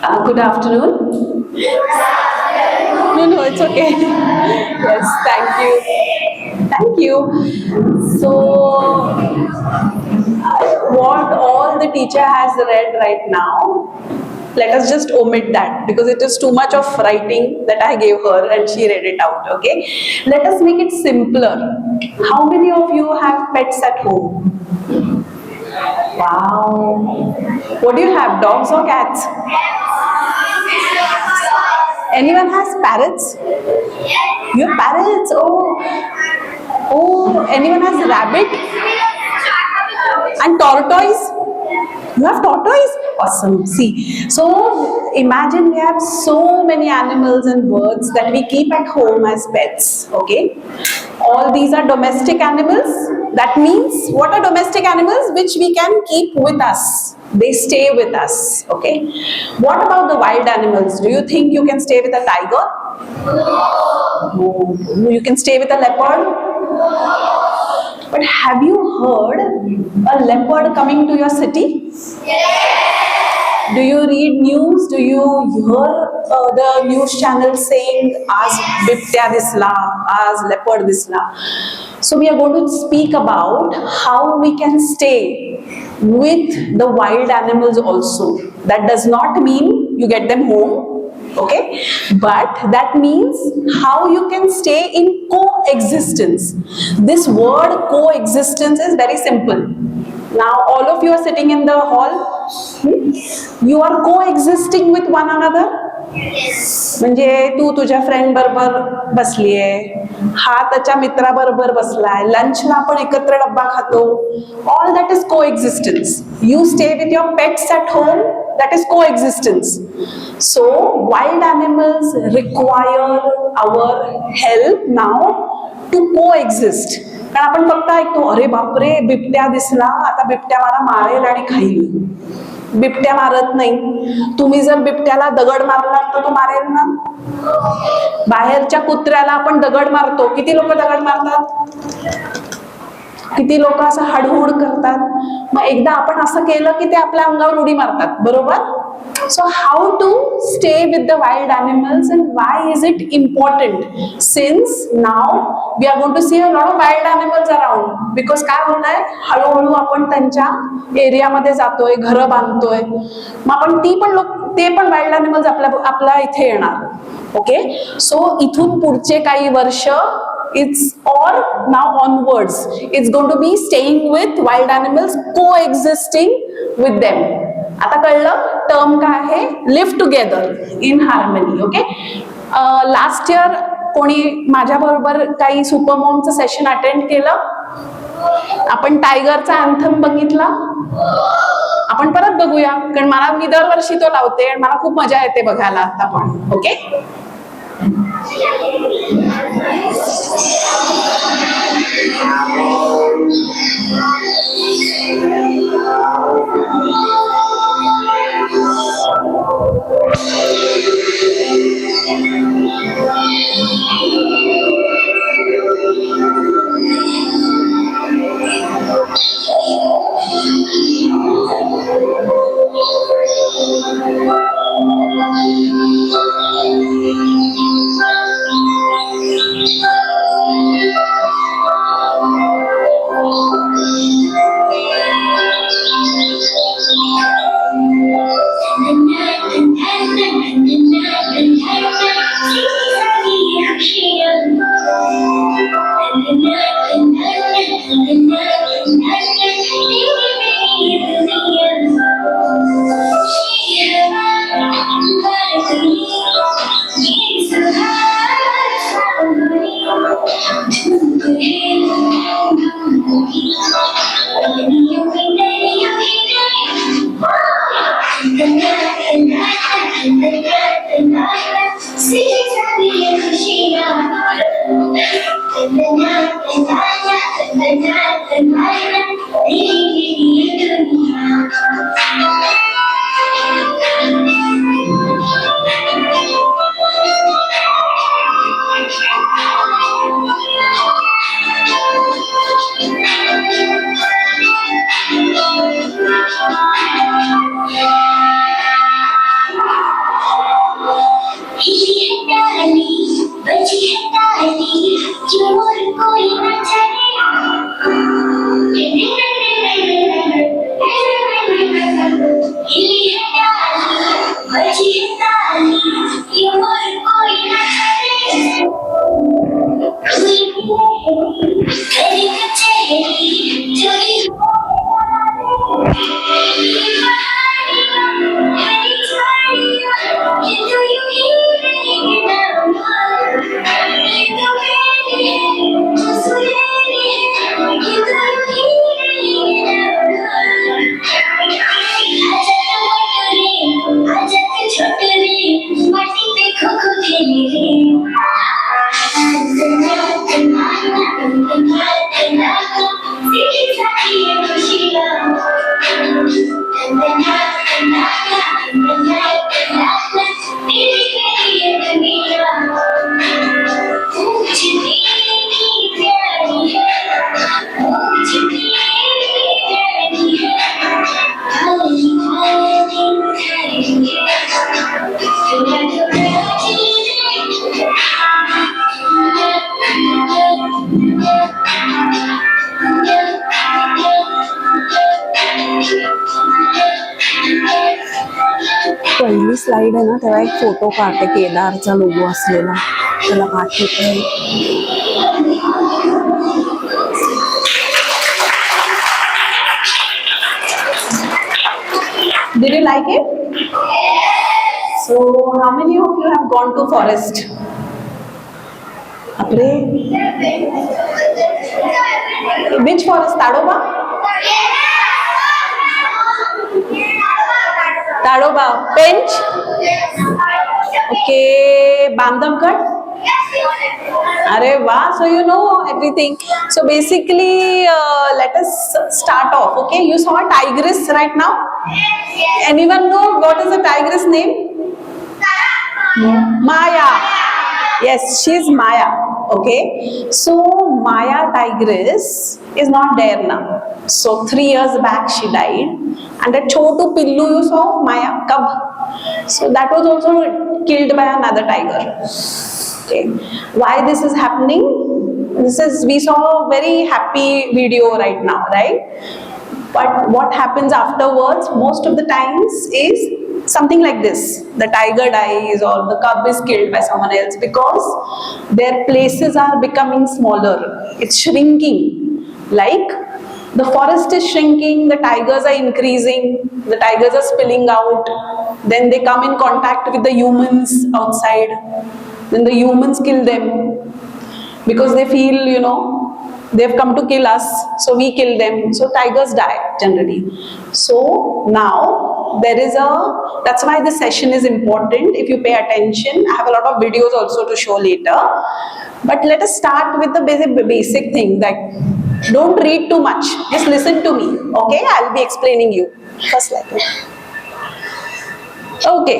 Good afternoon. No, it's okay. Yes, thank you. Thank you. So, what all the teacher has read right now, let us just omit that because it is too much of writing that I gave her and she read it out, okay? Let us make it simpler. How many of you have pets at home? Wow. What do you have, dogs or cats? Anyone has parrots? You have parrots? Oh, anyone has rabbit? And tortoise? You have tortoise? Awesome. See, so imagine we have so many animals and birds that we keep at home as pets. Okay? All these are domestic animals. That means, what are domestic animals? Which we can keep with us. They stay with us. Okay? What about the wild animals? Do you think you can stay with a tiger? No. You can stay with a leopard? But have you heard a leopard coming to your city? Do you read news? Do you hear the news channel saying, "Aaj bibtya disla, aaj leopard disla"? So we are going to speak about how we can stay with the wild animals also. That does not mean you get them home. Okay, but that means how you can stay in coexistence. This word coexistence is very simple. Now all of you are sitting in the hall. You are coexisting with one another. म्हणजे तू तुझ्या friend बरोबर बसलीये, हा त्याच्या मित्राबरोबर बसलाय, लंचला आपण एकत्र डब्बा खातो. All that is coexistence. You stay with your pets at home. That is coexistence. So wild animals require our help now to coexist. कारण आपण फक्त ऐकतो, अरे बापरे बिबट्या दिसला, आता बिबट्या मला मारेल आणि खाईल. बिबट्या मारत नाही. तुम्ही जर बिबट्याला दगड मारला तर तो मारेल ना. बाहेरच्या कुत्र्याला आपण दगड मारतो. किती लोक दगड मारतात? किती लोक असं हडहुड करतात. मग एकदा आपण असं केलं की ते आपल्या अंगावर उडी मारतात, बरोबर? So how to stay with the wild animals and why is it important? Since now we are going to see a lot of wild animals around. Because काय होणार आहे, हळूहळू आपण त्यांच्या एरियामध्ये जातोय, घरं बांधतोय. मग आपण ते पण वाईल्ड अॅनिमल्स आपल्या इथे येणार. ओके, सो इथून पुढचे काही वर्ष it's or now onwards it's going to be staying with wild animals, coexisting with them. आता कळलं टर्म काय आहे? Live together in harmony. Okay, last year कोणी माझ्या बरोबर काही सुपरमॉमचं सेशन अटेंड केलं? आपण टायगरचा अँथम बघितला? आपण परत बघूया, कारण मी दरवर्षी तो लावते आणि मला खूप मजा येते बघायला आता पण. ओके, पहिली स्लाइड आहे ना, तेव्हा एक फोटो काढते केदारचा लोगो असलेला, त्याला पाठवते. Did you like it? So, how many of you have gone to forest? Which forest? Tadoba? Tadoba. Pench? Okay. Bandhamgarh? Arey wow, so you know everything. So basically, let us start off. Okay, you saw a tigress right now. Anyone know what is the tigress name? Maya. Yes, she's Maya. Okay, so Maya tigress is not there now. So 3 years back she died, and that chotu pillu you saw, Maya cub. So that was also killed by another tiger. Okay, why this is happening? We saw a very happy video right now, right? But what happens afterwards most of the times is something like this. The tiger dies or the cub is killed by someone else because their places are becoming smaller. It's shrinking. Like the forest is shrinking, the tigers are increasing, the tigers are spilling out, then they come in contact with the humans outside. Then the humans kill them because they feel, you know, they've come to kill us, so we kill them. So tigers die generally. So now there is that's why this session is important. If you pay attention, I have a lot of videos also to show later. But let us start with the basic thing, that don't read too much. Just listen to me. Okay, I'll be explaining you. First like that. Okay,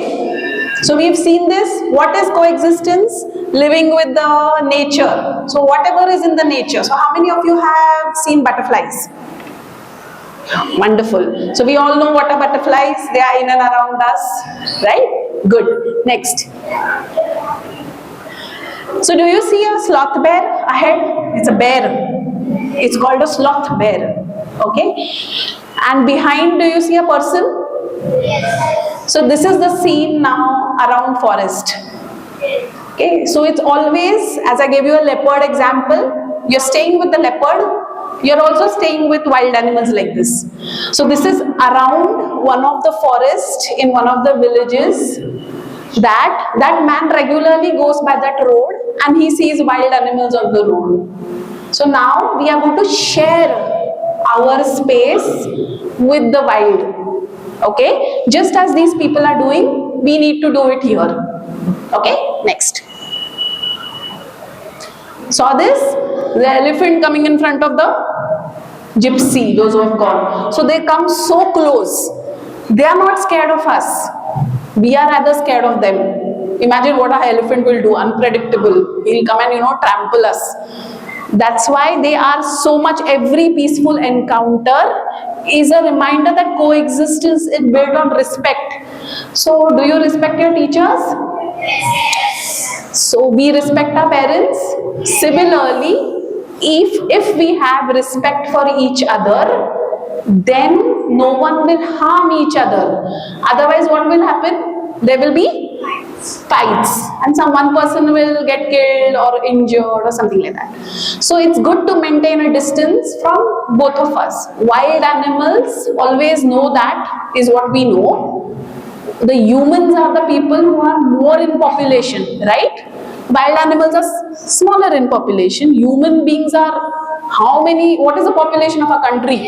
so we've seen this. What is coexistence? Living with the nature. So whatever is in the nature. So how many of you have seen butterflies? Wonderful. So we all know what are butterflies. They are in and around us, right? Good. Next. So do you see a sloth bear ahead? It's a bear. It's called a sloth bear. Okay. And behind, do you see a person? So this is the scene now around forest. Okay, so it's always, as I gave you a leopard example, you're staying with the leopard, you're also staying with wild animals like this. So this is around one of the forest in one of the villages that man regularly goes by that road and he sees wild animals on the road. So now we are going to share our space with the wild. Okay, just as these people are doing, we need to do it here. Okay, next. Saw this? The elephant coming in front of the gypsy, those who have gone. So they come so close. They are not scared of us. We are rather scared of them. Imagine what an elephant will do, unpredictable. He'll come and, you know, trample us. That's why they are so much, every peaceful encounter is a reminder that coexistence is built on respect. So do you respect your teachers? So we respect our parents. Similarly, if we have respect for each other, then no one will harm each other. Otherwise what will happen? there will be fights, and one person will get killed or injured or something like that. So it's good to maintain a distance from both of us. Wild animals always know, that is what we know. The humans are the people who are more in population, right? Wild animals are smaller in population. Human beings are how many? What is the population of a country?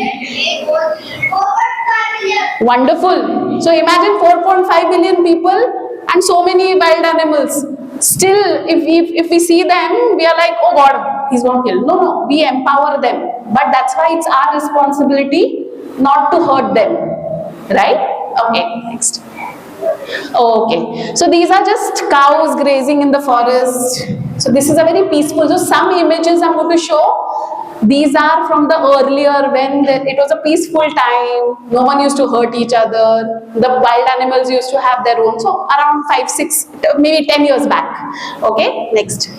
Wonderful. So imagine 4.5 billion people and so many wild animals. Still, if we see them, we are like, oh God, he's going to kill. No, we empower them. But that's why it's our responsibility not to hurt them. Right? Okay, next. Okay, so these are just cows grazing in the forest. So this is a very peaceful. So some images I'm going to show. These are from the earlier, when it was a peaceful time. No one used to hurt each other. The wild animals used to have their own. So around 5, 6, maybe 10 years back. Okay, next.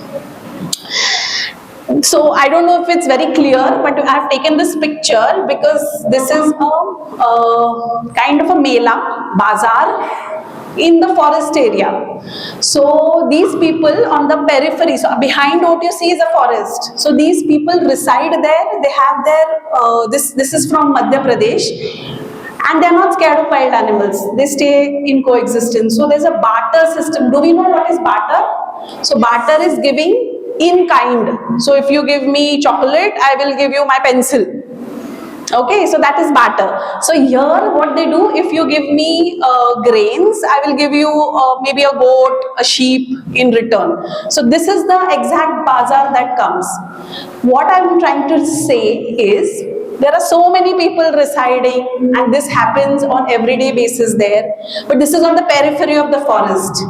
So I don't know if it's very clear, but I have taken this picture because this is a kind of a mela, bazaar in the forest area. So these people on the periphery, so behind what you see is a forest. So these people reside there. They have their, this is from Madhya Pradesh. And they are not scared of wild animals. They stay in coexistence. So there's a barter system. Do we know what is barter? So barter is giving in kind. So if you give me chocolate, I will give you my pencil. Okay, so that is barter. So here what they do, if you give me grains, I will give you maybe a goat, a sheep in return. So this is the exact bazaar that comes. What I am trying to say is, there are so many people residing and this happens on everyday basis there. But this is on the periphery of the forest.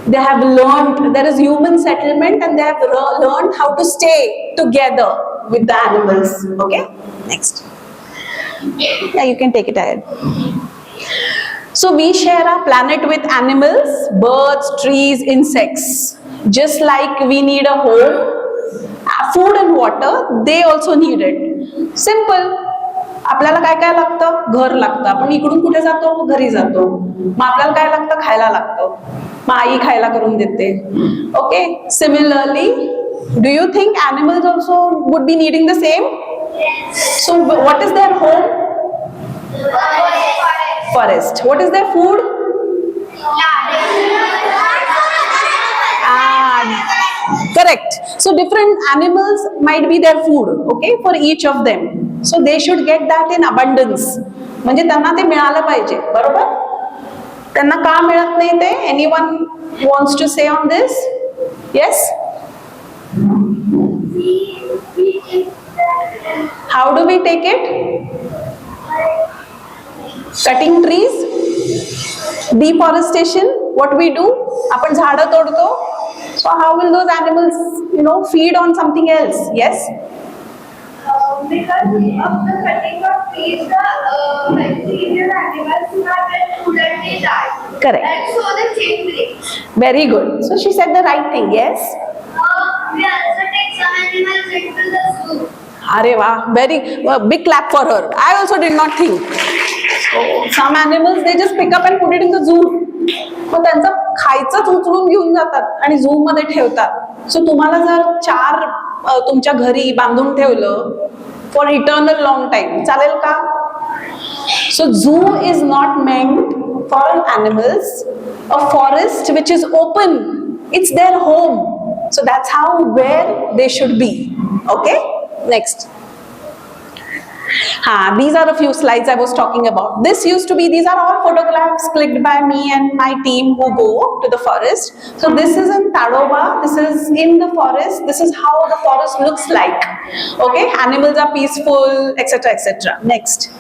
They have learned, there is human settlement, and they have learned how to stay together with the animals. Okay, next. Yeah, you can take it ahead. So we share our planet with animals, birds, trees, insects. Just like we need a home, food and water, they also need it. Simple. आपल्याला काय काय लागतं? घर लागतं. आपण इकडून कुठे जातो? घरी जातो. मग आपल्याला काय लागतं? खायला लागतं. मग आई खायला करून देते. Okay, similarly, do you think animals also would be needing the same? So what is their home? Forest. What is their food? Correct. So different animals might be their food, okay, for each of them. So they should get that in abundance. म्हणजे त्यांना ते मिळालं पाहिजे, बरोबर? त्यांना का मिळत नाही ते? Anyone wants to say on this? Yes? How do we take it? Cutting trees? Deforestation? What we do? आपण झाडं तोडतो. So how will those animals, feed on something else? Yes? Because of the cutting of trees, the vegetarian animals who have been food and they die. Correct. And so the chain breaks. Very good. So she said the right thing. Yes? We also take some animals into the zoo. Arey wow, very big clap for her. I also did not think. So some animals they just pick up and put it in the zoo. मग त्यांचं खायचंच उचलून घेऊन जातात आणि झू मध्ये ठेवतात. सो तुम्हाला जर 4 तुमच्या घरी बांधून ठेवलं फॉर इटर्नल लॉंग टाइम, चालेल का? So zoo is not meant for animals. A forest which is open, it's their home. So that's how where they should be. Okay? Next. These are a few slides I was talking about. This used to be, these are all photographs clicked by me and my team who go to the forest. So this is in Tadoba, this is in the forest, this is how the forest looks like. Okay, animals are peaceful, etc, etc. Next.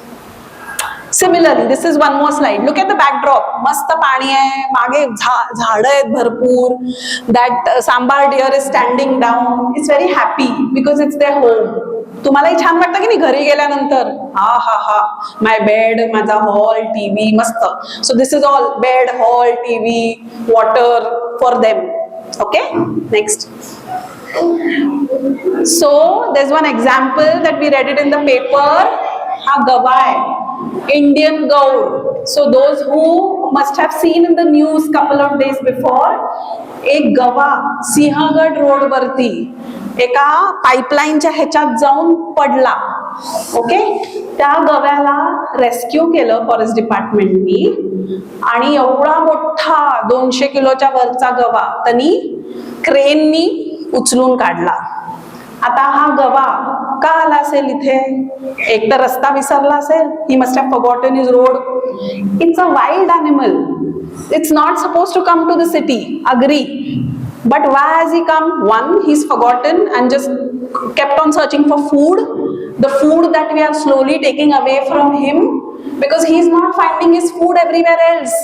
Similarly, this is one more slide. Look at the backdrop. मस्त पाणी आहे, मागे झाडं आहेत भरपूर. That sambar deer is standing down. It's very happy because it's their home. तुम्हालाही छान वाटतं की नाही घरी गेल्यानंतर? हा माय बेड, माझा हॉल, टीव्ही, मस्त. So this is all bed, hall, TV, water for them. Okay, next. So there's one example that we read it in the paper. हा गवा आहे. Indian goat. So those who must have seen in the news couple of days before, एक गवा Sinhagad road वरती एका पाईपलाईनच्या ह्याच्यात जाऊन पडला. ओके, त्या गव्याला रेस्क्यू केलं फॉरेस्ट डिपार्टमेंटनी आणि एवढा मोठा 200 किलोच्या वरचा गवा त्यांनी क्रेननी उचलून काढला. आता हा गवा का आला असेल इथे? एक तर रस्ता विसरला असेल. He must have forgotten his road. It's a wild animal. It's not supposed to come to the city, agree. But why has he come? One, he's forgotten and just kept on searching for food. The food that we are slowly taking away from him because he's not finding his food everywhere else.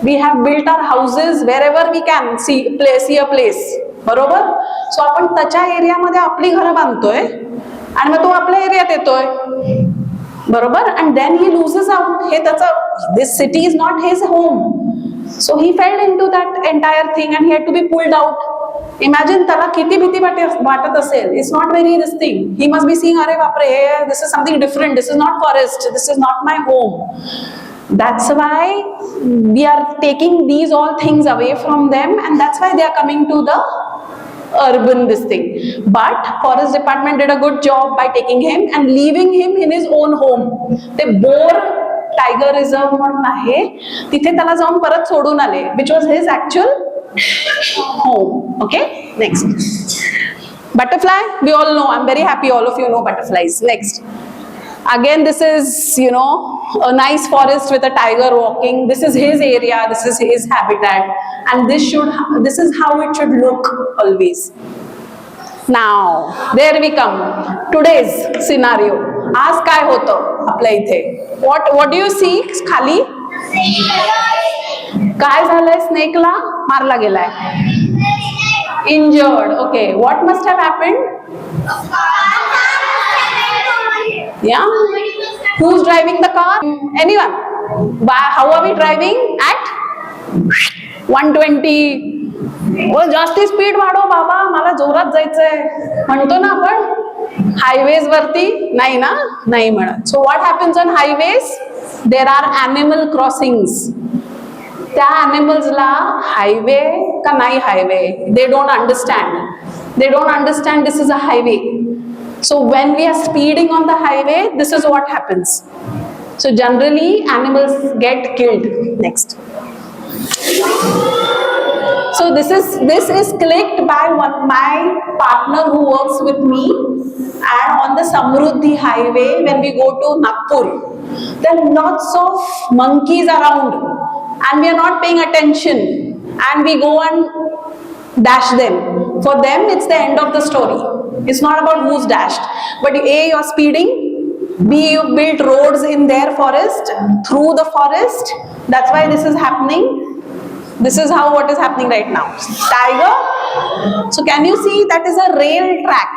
We have built our houses wherever we can see a place. बरोबर? So आपण त्याच्या एरियामध्ये आपली घरं बांधतोय आणि मग तो आपल्या एरियात येतोय. बरोबर? And then he loses out. हे त्याचं, this city is not his home. So he fell into that entire thing and he had to be pulled out. Imagine त्याला किती भीती वाटत असेल. It's not very this thing. He must be seeing, अरे बापरे, this is something different. This is not forest. This is not my home. That's why we are taking these all things away from them and that's why they are coming to the urban this thing. But forest department did a good job by taking him and leaving him in his own home. ते bore tiger reserve म्हणून आहे, तिथे त्याला जाऊन परत सोडून आले, which was his actual home. Okay, next. Butterfly, we all know. I'm very happy all of you know butterflies. Next. Again, this is, you know, a nice forest with a tiger walking. This is his area, this is his habitat, and this is how it should look always. Now, there we come. Today's scenario. आज काय होतं आपल्या इथे? What do you see खाली? काय झालंय? स्नेकला मारला गेलाय. Injured. Okay. What must have happened? Yeah. Who's driving the car? Anyone? How are we driving? At 120. जास्ती स्पीड वाढव बाबा, मला जोरात जायचंय म्हणतो ना आपण. हायवेज वरती नाही ना, नाही म्हणत. So what happens on highways? There are animal crossings. त्या ॲनिमल्सला हायवे का नाही highway, they don't understand. They don't understand this is a highway. So when we are speeding on the highway, this is what happens. So generally animals get killed. Next. So this is clicked by my partner who works with me, and on the Samruddhi highway when we go to Nagpur, there are lots of monkeys around and we are not paying attention and we go and dash them. For them it's the end of the story. It's not about who's dashed, but A, you're speeding, B, you built roads in their forest, through the forest. That's why this is happening. This is how what is happening right now. Tiger. So can you see that is a rail track?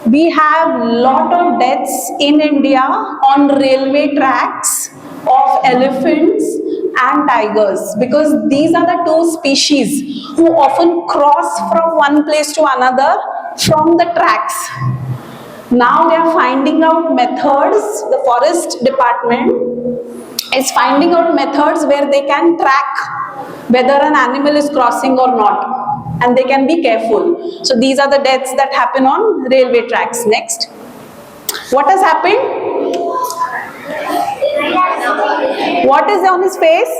We have lot of deaths in India on railway tracks of elephants and tigers because these are the two species who often cross from one place to another from the tracks. Now they are finding out methods. The forest department is finding out methods where they can track whether an animal is crossing or not, and they can be careful. So these are the deaths that happen on railway tracks. Next. What has happened? What is on his face?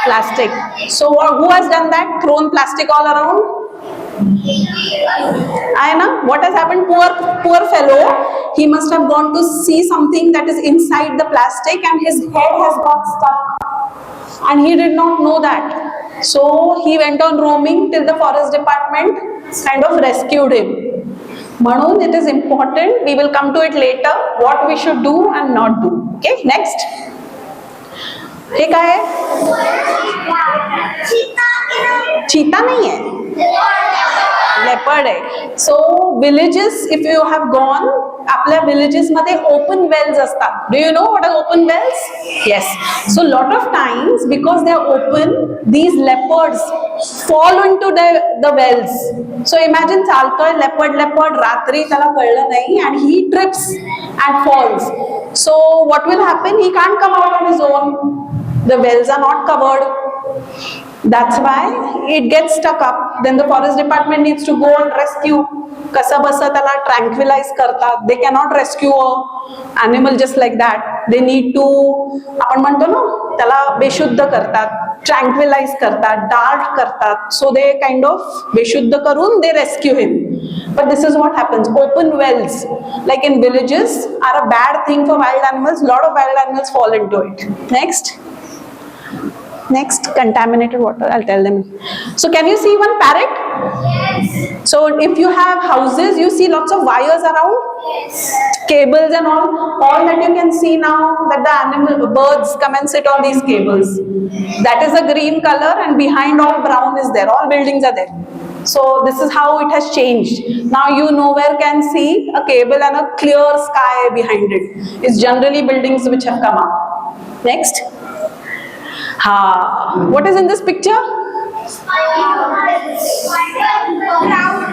Plastic. So who has done that? Thrown plastic all around? I know. What has happened? Poor fellow. He must have gone to see something that is inside the plastic and his head has got stuck. And he did not know that. So he went on roaming till the forest department kind of rescued him. Manun, it is important. We will come to it later. What we should do and not do. Okay, next. हे काय आहे? चीता नहीं है, leopard leopard आहे. So villages, if you have gone, आपल्या villages मध्ये open wells असतात. Do you know what are open wells? Yes. So lot of times because they are open, these leopards fall into the wells. So imagine चालतोय leopard रात्री त्याला कळलं नाही and he trips and falls. So what will happen? He can't come out on his own. The wells are not covered. That's why it gets stuck up. Then the forest department needs to go and rescue. Kasa basa त्याला tranquilize करतात. They cannot rescue a animal just like that. They need to, आपण म्हणतो ना, त्याला बेशुद्ध करतात, tranquilize करतात, dart करतात. So they kind of बेशुद्ध करून they rescue him. But this is what happens. Open wells, like in villages, are a bad thing for wild animals. Lot of wild animals fall into it. Next, contaminated water, I'll tell them. So can you see one parrot? Yes. So if you have houses, you see lots of wires around, Yes. cables and all that you can see now, that the birds come and sit on these cables. That is a green color and behind all brown is there, all buildings are there. So this is how it has changed. Now you nowhere can see a cable and a clear sky behind it. It's generally buildings which have come up. Next. What is in this picture?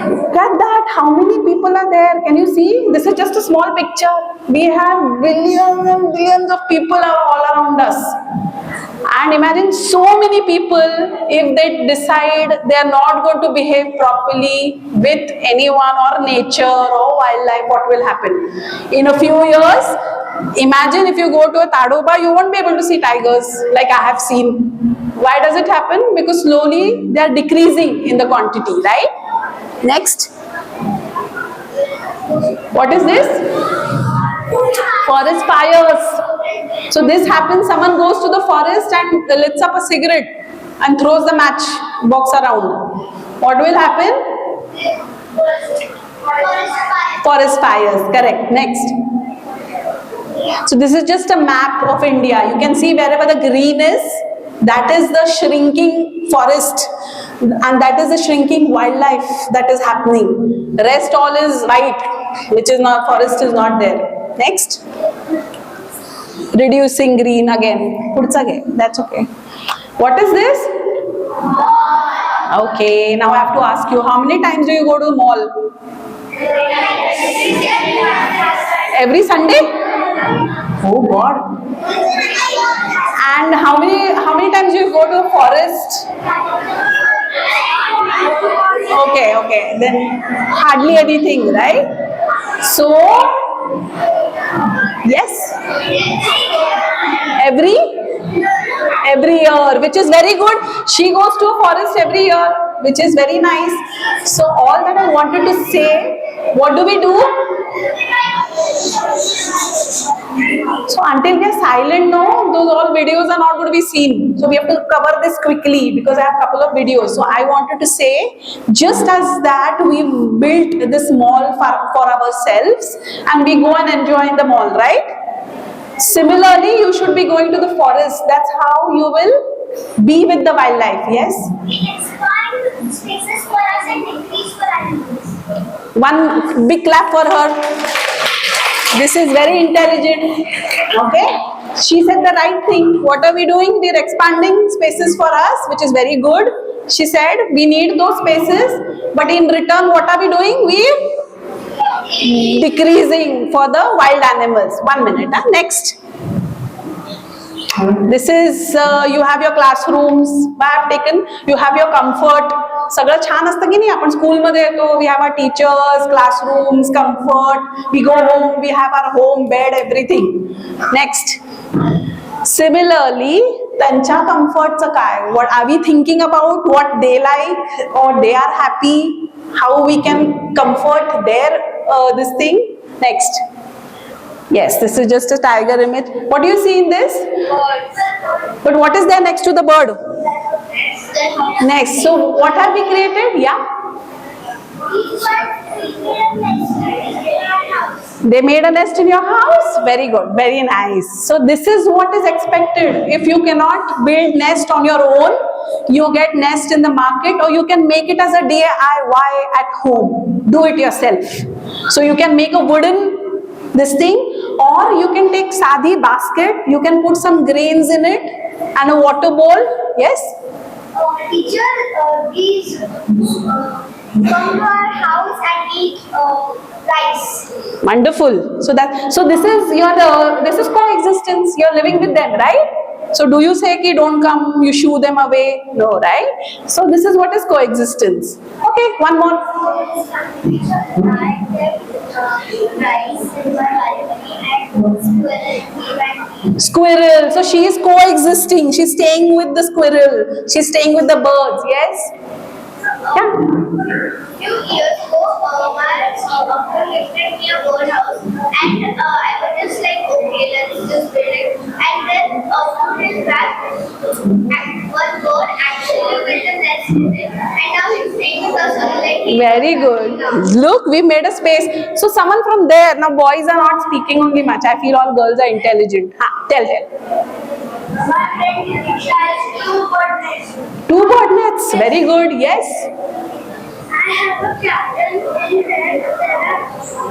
Look at that. How many people are there? Can you see? This is just a small picture. We have billions and billions of people are all around us. And imagine so many people, if they decide they are not going to behave properly with anyone or nature or wildlife, what will happen? In a few years, imagine if you go to a tadoba, you won't be able to see tigers like I have seen. Why does it happen? Because slowly they are decreasing in the quantity, right? Next. What is this? Forest fires. So this happens, someone goes to the forest and lights up a cigarette and throws the match box around. What will happen? Forest fires, correct. Next. So this is just a map of India. You can see wherever the green is, that is the shrinking forest and that is the shrinking wildlife that is happening. The rest all is white, which is not, forest is not there. Next. Reducing green again. That's okay. What is this? Okay, now I have to ask you, how many times do you go to the mall? Every Sunday? Oh God. And how many times do you go to the forest? Okay, then hardly anything, right? So, yes, every year, which is very good. She goes to a forest every year, which is very nice. So all that I wanted to say, what do we do? So until we are silent, no, those all videos are not going to be seen. So we have to cover this quickly because I have a couple of videos. So I wanted to say, just as that we built this mall for ourselves and we go and enjoy in the mall, right? Similarly, you should be going to the forest. That's how you will be with the wildlife, yes? We expand spaces for us and increase for animals. One big clap for her. This is very intelligent. Okay? She said the right thing. What are we doing? We are expanding spaces for us, which is very good. She said we need those spaces, but in return, what are we doing? We are decreasing for the wild animals. 1 minute. Next. This is, you have your classrooms. I have taken, you have your comfort. सगळं छान असतं की नाही आपण स्कूलमध्ये येतो we have our teachers classrooms comfort we go home we have our home bed everything next similarly त्यांच्या कम्फर्टचं काय what are we thinking about what they like or they are happy how we can comfort their this thing next Yes, this is just a tiger image. What do you see in this? Birds. But what is there next to the bird? Next. So what have we created? Yeah. They made a nest in your house. Very good. Very nice. So this is what is expected. If you cannot build nest on your own, you get nest in the market, or you can make it as a DIY at home. Do it yourself. So you can make a wooden this thing, or you can take sadhi basket, you can put some grains in it and a water bowl. Yes? Teacher, these come to our house and eat rice. Wonderful. So this is your this is coexistence. You're living with them, right? So do you say ki don't come, you shoo them away? No, right? So this is what is coexistence. Okay, one more. Squirrel. So she is coexisting. She's staying with the squirrel. She's staying with the birds. Yes? Yeah. Few years ago, my uncle lifted me a birdhouse, and I was just like, okay, let's just build it. And then a few days back, one bird actually built a nest in it, and now he's staying with us like. Very good. Look, we made a space. So someone from there, now boys are not speaking only much. I feel all girls are intelligent. Tell. My friend Diksha has 2 bird nests. 2 bird nets. Very good. Yes. I have a cabin in there. There are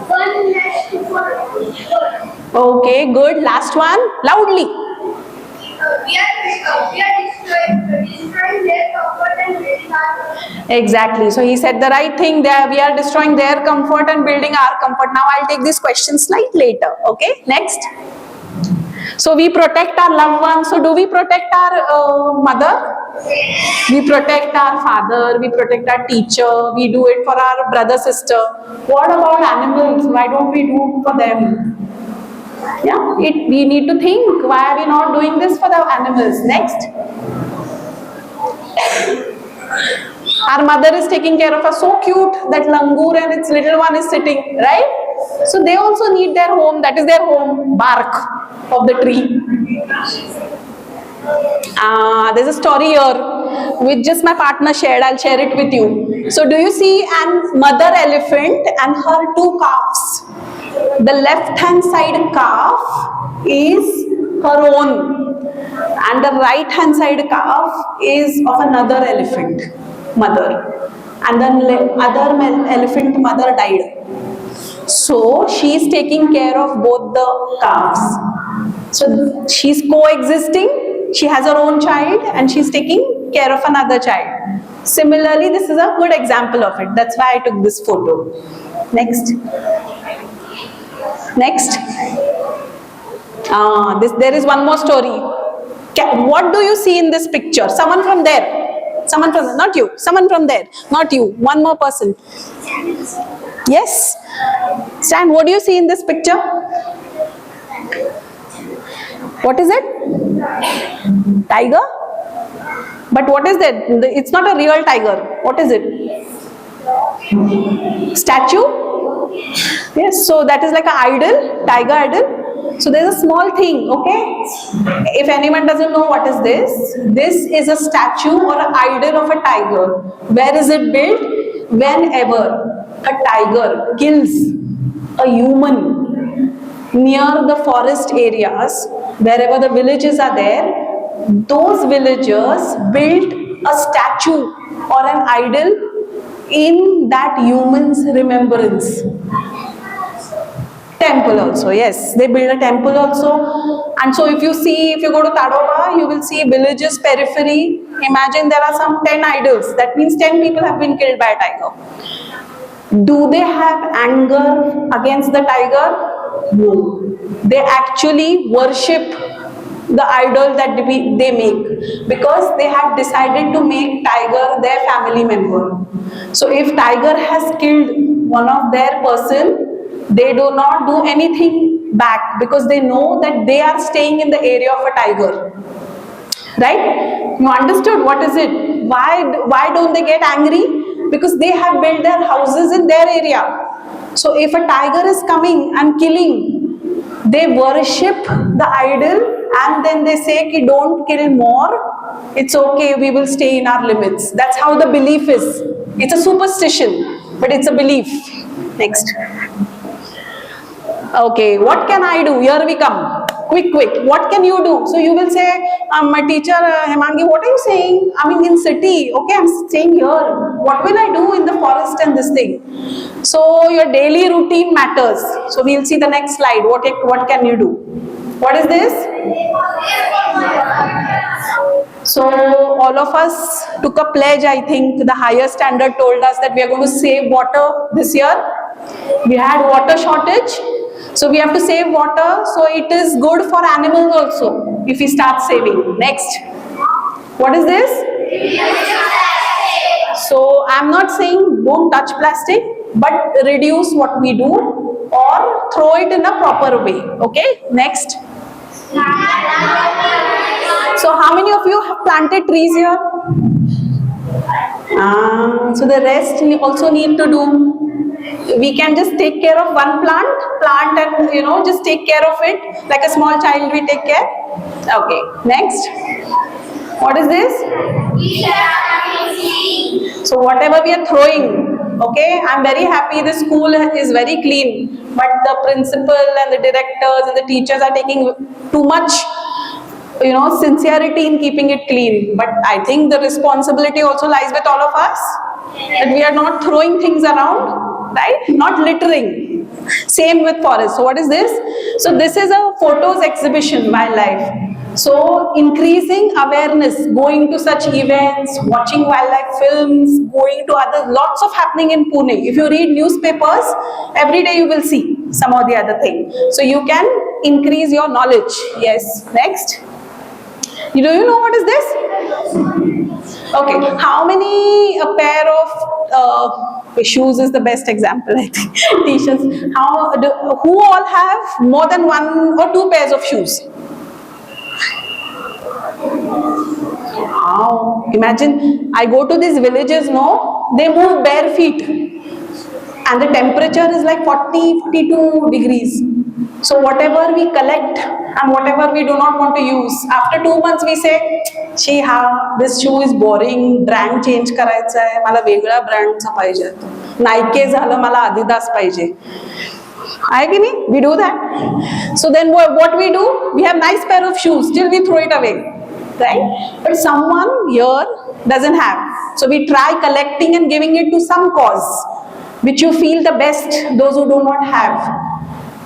1 nest for birds. Okay, good. Last one. Loudly. We are destroying their comfort and building our. Exactly. So he said the right thing there. We are destroying their comfort and building our comfort. Now I'll take this question slide later. Okay. Next. So we protect our loved ones. So do we protect our mother? We protect our father. We protect our teacher. We do it for our brother, sister. What about animals? Why don't we do for them? Yeah, we need to think, why are we not doing this for the animals? Next. Our mother is taking care of us, so cute, that langur and its little one is sitting, right? So they also need their home, that is their home, bark of the tree. There's a story here which just my partner shared. I'll share it with you. So do you see an mother elephant and her 2 calves? The left hand side calf is her own, and the right hand side calf is of another elephant mother, and then other elephant mother died. So she is taking care of both the calves. So she's coexisting. She has her own child and she's taking care of another child. Similarly, this is a good example of it. That's why I took this photo. Next. Next. There is one more story. What do you see in this picture? Someone from there. Someone from there. Not you. Someone from there. Not you. One more person. Yes. Stan, what do you see in this picture? What is it? Tiger? But what is that? It's not a real tiger. What is it? Statue? Yes, so that is like an idol, tiger idol. So there's a small thing, okay? If anyone doesn't know what is this is a statue or an idol of a tiger. Where is it built? Whenever a tiger kills a human near the forest areas, wherever the villages are there, those villagers built a statue or an idol in that human's remembrance. Temple also, yes, they build a temple also. And so if you go to Tadoba, you will see villages periphery. Imagine there are some 10 idols. That means 10 people have been killed by a tiger. Do they have anger against the tiger? No. They actually worship the idol that they make, because they have decided to make tiger their family member. So if tiger has killed one of their person, they do not do anything back, because they know that they are staying in the area of a tiger. Right? You understood what is it? Why don't they get angry? Because they have built their houses in their area. So if a tiger is coming and killing, they worship the idol and then they say, ki don't kill more, it's okay, we will stay in our limits. That's how the belief is. It's a superstition, but it's a belief. Next. Okay, what can I do? Here we come. Quick. What can you do? So you will say, my teacher, Hemangi, what are you saying? I mean, in city. Okay, I'm staying here. What will I do in the forest and this thing? So your daily routine matters. So we'll see the next slide. What can you do? What is this? So all of us took a pledge, I think. The higher standard told us that we are going to save water this year. We had water shortage. So we have to save water. So it is good for animals also if we start saving. Next. What is this? So I'm not saying don't touch plastic, but reduce what we do or throw it in a proper way. Okay. Next. So how many of you have planted trees here? So the rest also need to do. We can just take care of one plant and just take care of it like a small child we take care. Okay, next. What is this? So whatever we are throwing, okay, I'm very happy the school is very clean, but the principal and the directors and the teachers are taking too much sincerity in keeping it clean. But I think the responsibility also lies with all of us, that we are not throwing things around, right? Not littering. Same with forest. So what is this? So this is a photos exhibition, wildlife. So increasing awareness, going to such events, watching wildlife films, going to lots of happening in Pune. If you read newspapers, every day you will see some or the other thing. So you can increase your knowledge. Yes, next. Do you know what is this? Okay, how many a pair of shoes is the best example, I think. T-shirts. Who all have more than 1 or 2 pairs of shoes? Wow. Imagine, I go to these villages, no? They move bare feet. And the temperature is like 40, 42 degrees. So whatever we collect and whatever we do not want to use, after 2 months we say, this shoe is boring, brand change करायचा आहे, मला वेगळा ब्रँडचा पाहिजे. Nike झालं, मला Adidas पाहिजे. आहे की नाही? We do that. So then what we do? We have nice pair of shoes, still we throw it away, right? But someone here doesn't have. So we try collecting and giving it to some cause, which you feel the best, those who do not have.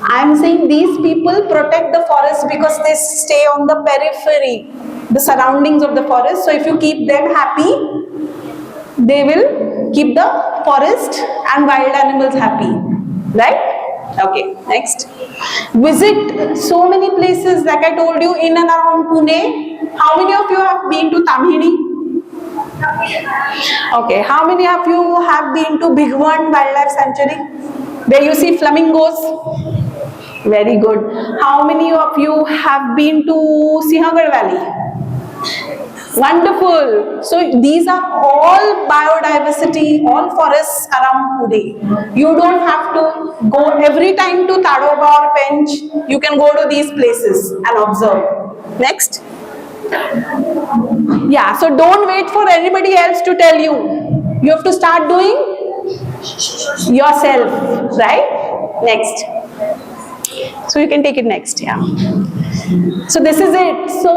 I am saying these people protect the forest because they stay on the periphery, the surroundings of the forest. So if you keep them happy, they will keep the forest and wild animals happy, right? Okay, next. Visit so many places, like I told you, in and around Pune. How many of you have been to Tamhini? Okay, how many of you have been to Bhigwan Wildlife Sanctuary, where you see flamingos? Very good. How many of you have been to Sinhagad Valley? Wonderful. So these are all biodiversity, all forests around Pune. You don't have to go every time to Tadoba or Pench. You can go to these places and observe. Next. Yeah, so don't wait for anybody else to tell you. You have to start doing yourself, right? Next. So you can take it next, yeah. So this is it. So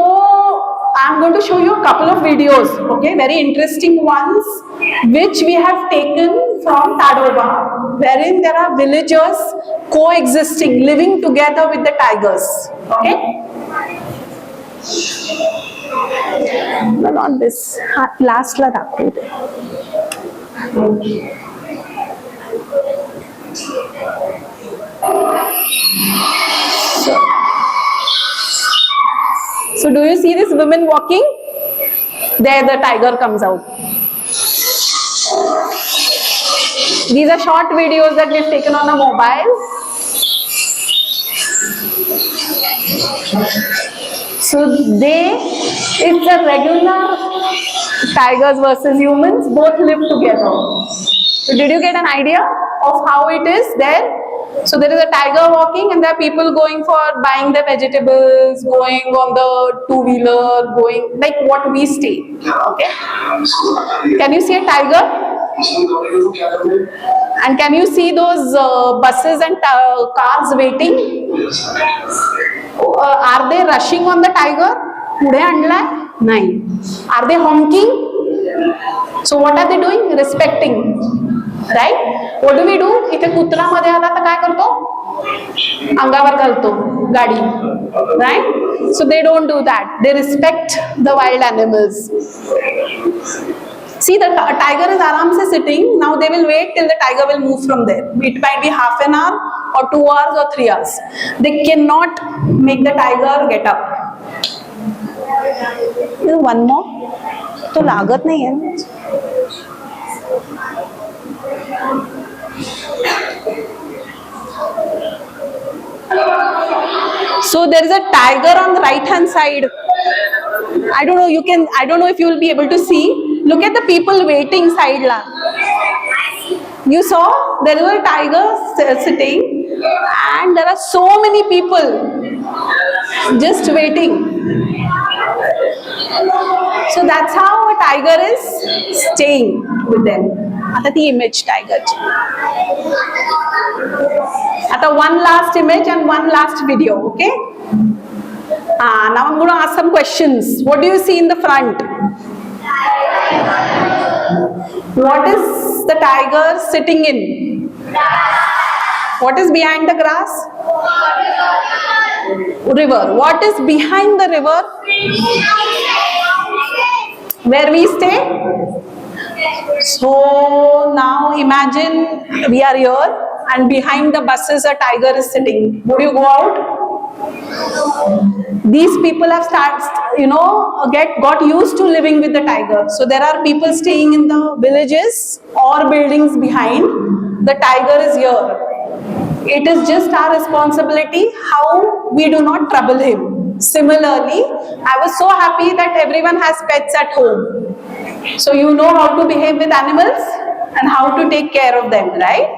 I'm going to show you a couple of videos, okay, very interesting ones, which we have taken from Tadoba, wherein there are villagers coexisting, living together with the tigers, okay. No, not this. Last la dakhvete. So do you see this woman walking? There the tiger comes out. These are short videos that we've taken on a mobile. So it's a regular tigers versus humans, both live together. So did you get an idea of how it is there? So there is a tiger walking and there are people going for buying the vegetables, going on the two-wheeler, going like what we stay. Okay. Can you see a tiger? And can you see those buses and cars waiting? Are they rushing on the tiger? पुढे आणलाय? नाही. Are they honking? So what are they doing? Respecting. Right? What do we do? इथे कुत्रा मध्ये आला तर काय करतो? अंगावर घालतो गाडी. Right? So they don't do that. They respect the wild animals. See, the tiger is aram se sitting. Now they will wait till the tiger will move from there. It might be half an hour or 2 hours or 3 hours. They cannot make the tiger get up. One more. तो लागत नहीं है. So there is a tiger on the right hand side. I don't know. I don't know if you will be able to see. Look at the people waiting side la. You saw there was a tiger sitting, and there are so many people just waiting. So that's how a tiger is staying with them. आता ती image tiger. आता one last image and one last video, okay? Now I'm going to ask some questions. What do you see in the front? What is the tiger sitting in? What is behind the grass? River. What is behind the river? Where we stay? So now imagine we are here and behind the buses a tiger is sitting. Would you go out? These people have got used to living with the tiger. So there are people staying in the villages or buildings behind. The tiger is here. It is just our responsibility how we do not trouble him. Similarly, I was so happy that everyone has pets at home. So you know how to behave with animals and how to take care of them, right?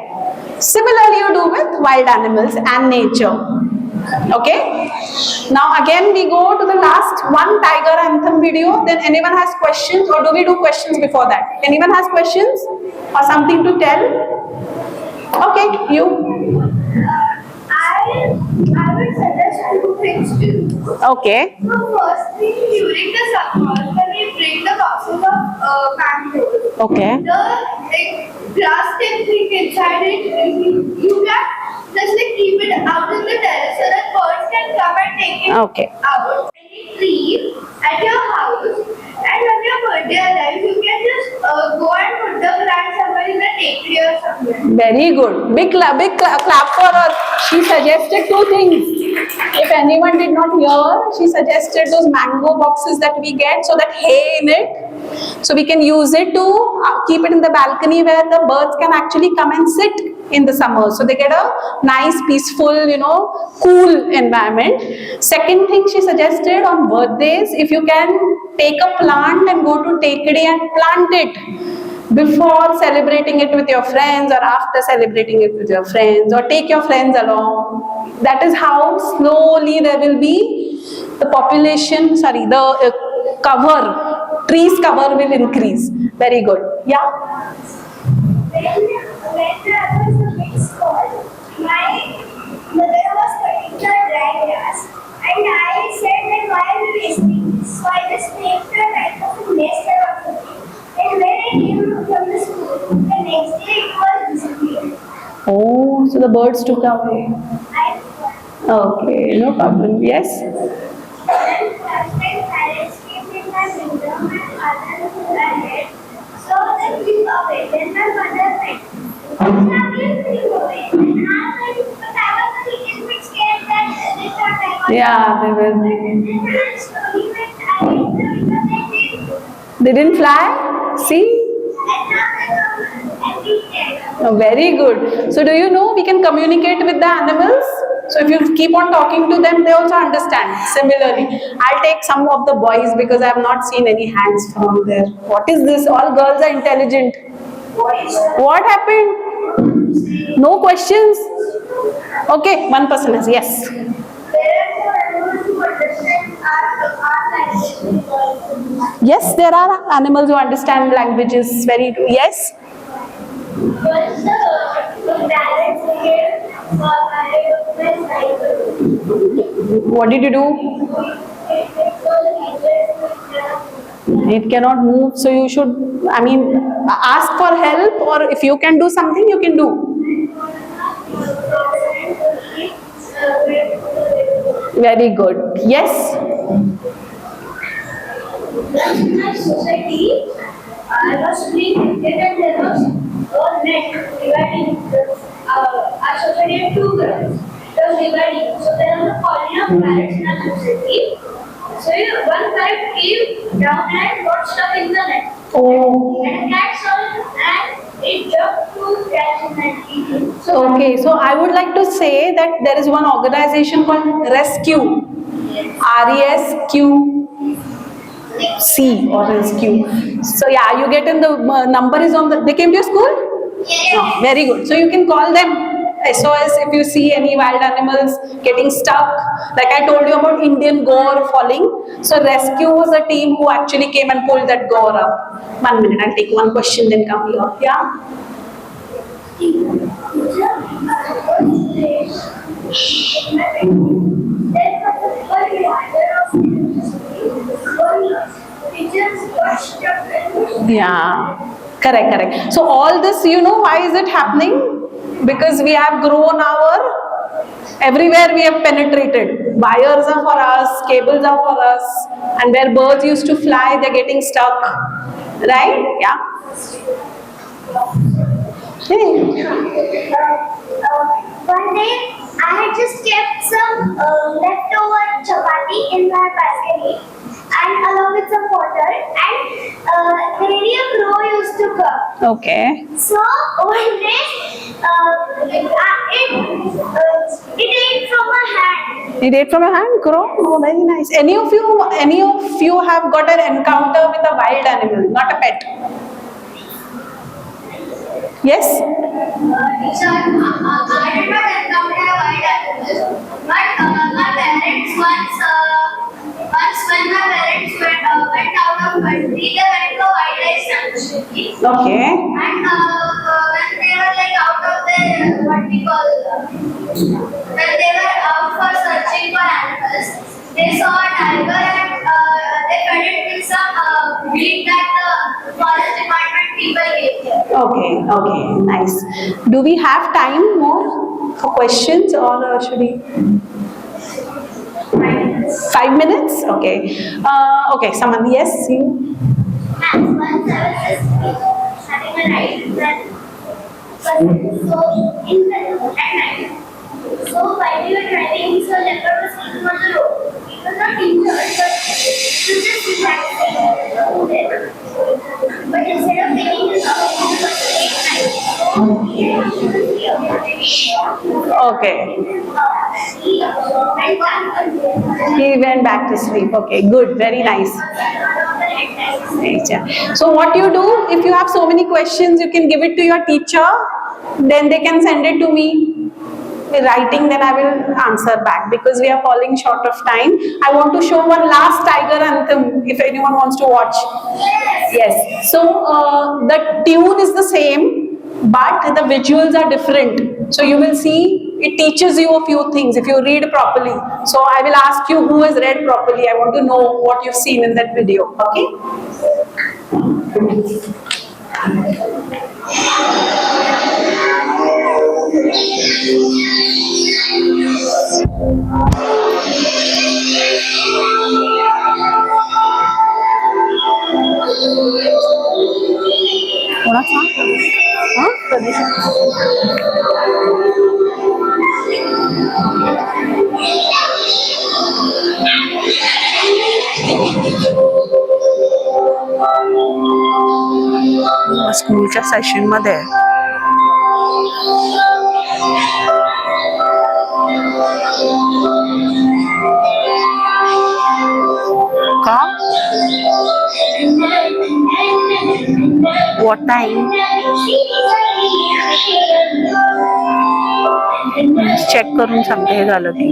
Similarly, you do with wild animals and nature. Okay? Now again we go to the last one tiger anthem video. Then anyone has questions, or do we do questions before that? Anyone has questions or something to tell? Okay, you. I would suggest 2 things to do. Okay. So firstly, during the summer, when we bring the boxes of mangoes, Okay. the grass can think inside it. You can just keep it out in the terrace so that birds can come and take it Okay. out. Any tree at your house, and when your birthday arrives, you can just go and put the plant somewhere in the takery or somewhere. Very good. Big clap for her. She suggested 2 things. If anyone did not hear, she suggested those mango boxes that we get, so that hay in it. So we can use it to keep it in the balcony where the birds can actually come and sit in the summer. So they get a nice, peaceful, cool environment. Second thing she suggested, on birthdays, if you can take a plant and go to Tekadi and plant it before celebrating it with your friends or after celebrating it with your friends, or take your friends along. That is how slowly there will be the population, trees cover will increase. Very good. Yeah? When I was a bit small, my mother was cutting the dry grass, and I said that why are we wasting this? So I just made the kind of a nest around the tree. And when I came from the school, the next day it was disappeared. Oh, so the birds took away. Okay, no problem. Yes? Then my parents came in my window, my father was ahead. So they flew away. Then my mother went. Again flew away. And I was like, but I was a little bit scared that they thought I was. Yeah, they will. Then I slowly went They didn't fly? See? Oh, very good. So do you know we can communicate with the animals? So if you keep on talking to them, they also understand. Similarly, I'll take some of the boys because I have not seen any hands from there. What is this? All girls are intelligent. What happened? No questions? Okay, one person has. Yes. Yes, there are animals who understand languages. Very good. Yes. What's the balance here for my cycle? What did you do? It cannot move, so you should, I mean, ask for help, or if you can do something, you can do. Very good. Yes? In my society, I was playing cricket and there was a net dividing our society into two girls. It was dividing. So there was a colony of parrots in our society. So one parrot came down and got stuck in the net. Oh. And a cat saw it and it jumped to catch him and eat him. Okay, so I would like to say that there is one organization called Rescue. RESQ. Or rescue. So yeah, you get in the number is on the. They came to your school? Yes. Oh, very good. So you can call them SOS if you see any wild animals getting stuck. Like I told you about Indian gore falling. So Rescue was a team who actually came and pulled that gore up. 1 minute, I'll take one question, then come here. Yeah. Yeah, correct. So all this, why is it happening? Because we have grown everywhere we have penetrated. Wires are for us, cables are for us, and where birds used to fly, they're getting stuck. Right? Yeah. Hey. One day, I had just kept some leftover chapati in my basket and along with some water, and really a crow used to come. Okay. So one day, it ate from my hand. It ate from your hand, crow? Oh, very nice. Any of you have got an encounter with a wild animal, not a pet? Yes? So I did not encounter a wild animal, but my parents once when my parents went out of country, they went to a wildlife sanctuary. Okay. And when they were like out of their when they were out for searching for animals, they saw a tiger and they fed it with some meat that the forest department people gave them. Okay, nice. Do we have time more for questions, or should we? 5 minutes? Okay. Okay, someone, yes, you? And once I was just having a ride that at night. So while we were driving, we saw leopard was sitting on the road. It was not injured, but it was just relaxing. But instead of taking the dog, it was Okay. He went back to sleep. Okay, good, very nice. So what you do, if you have so many questions, you can give it to your teacher, then they can send it to me. Writing, then I will answer back, because we are falling short of time. I want to show one last tiger anthem if anyone wants to watch. Yes. So the tune is the same, but the visuals are different. So you will see it teaches you a few things if you read properly. So I will ask you who has read properly. I want to know what you've seen in that video. थोड़ा सा हाँ स्कूलच्या session मध्ये का what time check करून सांगते हे झालं की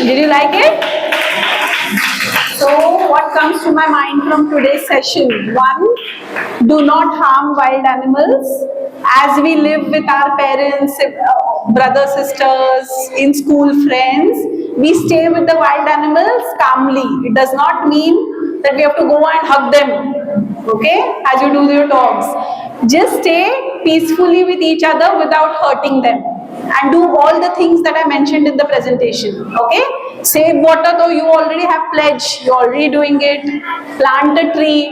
Did you like it? So what comes to my mind from today's session? One, do not harm wild animals. As we live with our parents, brothers, sisters, in school friends, we stay with the wild animals calmly. It does not mean that we have to go and hug them, okay, as you do with your dogs. Just stay peacefully with each other without hurting them. And do all the things that I mentioned in the presentation, okay? Save water, though you already have pledge, you're already doing it. Plant a tree,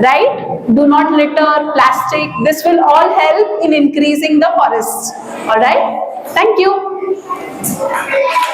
right? Do not litter, plastic. This will all help in increasing the forests, all right? Thank you.